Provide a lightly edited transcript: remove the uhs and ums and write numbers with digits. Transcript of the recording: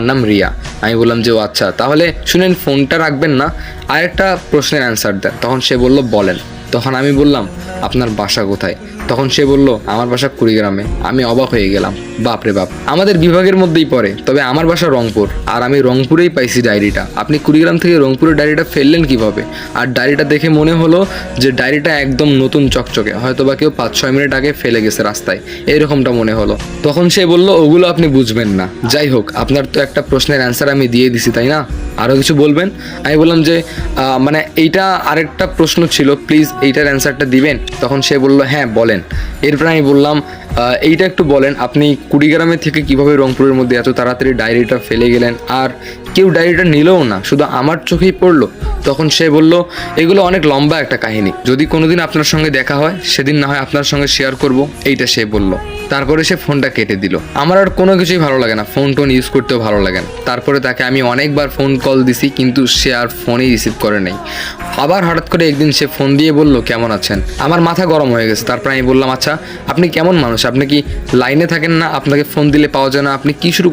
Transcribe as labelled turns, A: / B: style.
A: আমার নাম রিয়া। আমি বললাম যে ও আচ্ছা, তাহলে শুনেন ফোনটা রাখবেন না, আরেকটা প্রশ্নের অ্যান্সার দেন। তখন সে বলল বলেন। তখন আমি বললাম আপনার বাসা কোথায়? তখন সে বলল আমার বাসা কুড়িগ্রামে। আমি অবাক হয়ে গেলাম, বাপরে বাপ, আমাদের বিভাগের মধ্যেই পড়ে, তবে আমার বাসা রংপুর, আর আমি রংপুরেই পাইছি ডায়েরিটা। আপনি কুড়িগ্রাম থেকে রংপুরের ডায়েরিটা ফেললেন কিভাবে? আর ডায়েরিটা দেখে মনে হলো যে ডায়েরিটা একদম নতুন চকচকে, হয়তো বা কেউ 5-6 মিনিট আগে ফেলে গেছে রাস্তায়, এইরকমটা মনে হলো। তখন সে বলল ওগুলো আপনি বুঝবেন না। যাই হোক, আপনার তো একটা প্রশ্নের অ্যান্সার আমি দিয়ে দিছি, তাই না? আরও কিছু বলবেন? আমি বললাম যে মানে এইটা আরেকটা প্রশ্ন ছিল, প্লিজ এইটার অ্যান্সারটা দিবেন। তখন সে বলল হ্যাঁ বলেন। এরপর আমি বললাম এইটা একটু বলেন, আপনি কুড়িগ্রামে থেকে কিভাবে রংপুরের মধ্যে এত তাড়াতাড়ি ডায়েরিটা ফেলে গেলেন, আর কেউ ডায়েরিটা নিলও না, শুধু আমার চোখেই পড়লো? তখন সে বলল এগুলো অনেক লম্বা একটা কাহিনী, যদি কোনোদিন আপনার সঙ্গে দেখা হয় সেদিন না হয় আপনার সঙ্গে শেয়ার করব, এইটা সে বলল। তারপরে সে ফোনটা কেটে দিল। আমার আর কোনো কিছুই ভালো লাগে না, ফোন টোন ইউজ করতেও ভালো লাগে না। তারপরে তাকে আমি অনেকবার ফোন কল দিছি, কিন্তু সে আর ফোনই রিসিভ করে নাই। আবার হঠাৎ করে একদিন সে ফোন দিয়ে বলল কেমন আছেন। আমার মাথা গরম হয়ে গেছে। তারপর আমি বললাম আচ্ছা আপনি কেমন মানুষ, আপনি কি লাইনে থাকেন না? আপনাকে ফোন দিলে পাওয়া যায় না? আপনি কি শুরু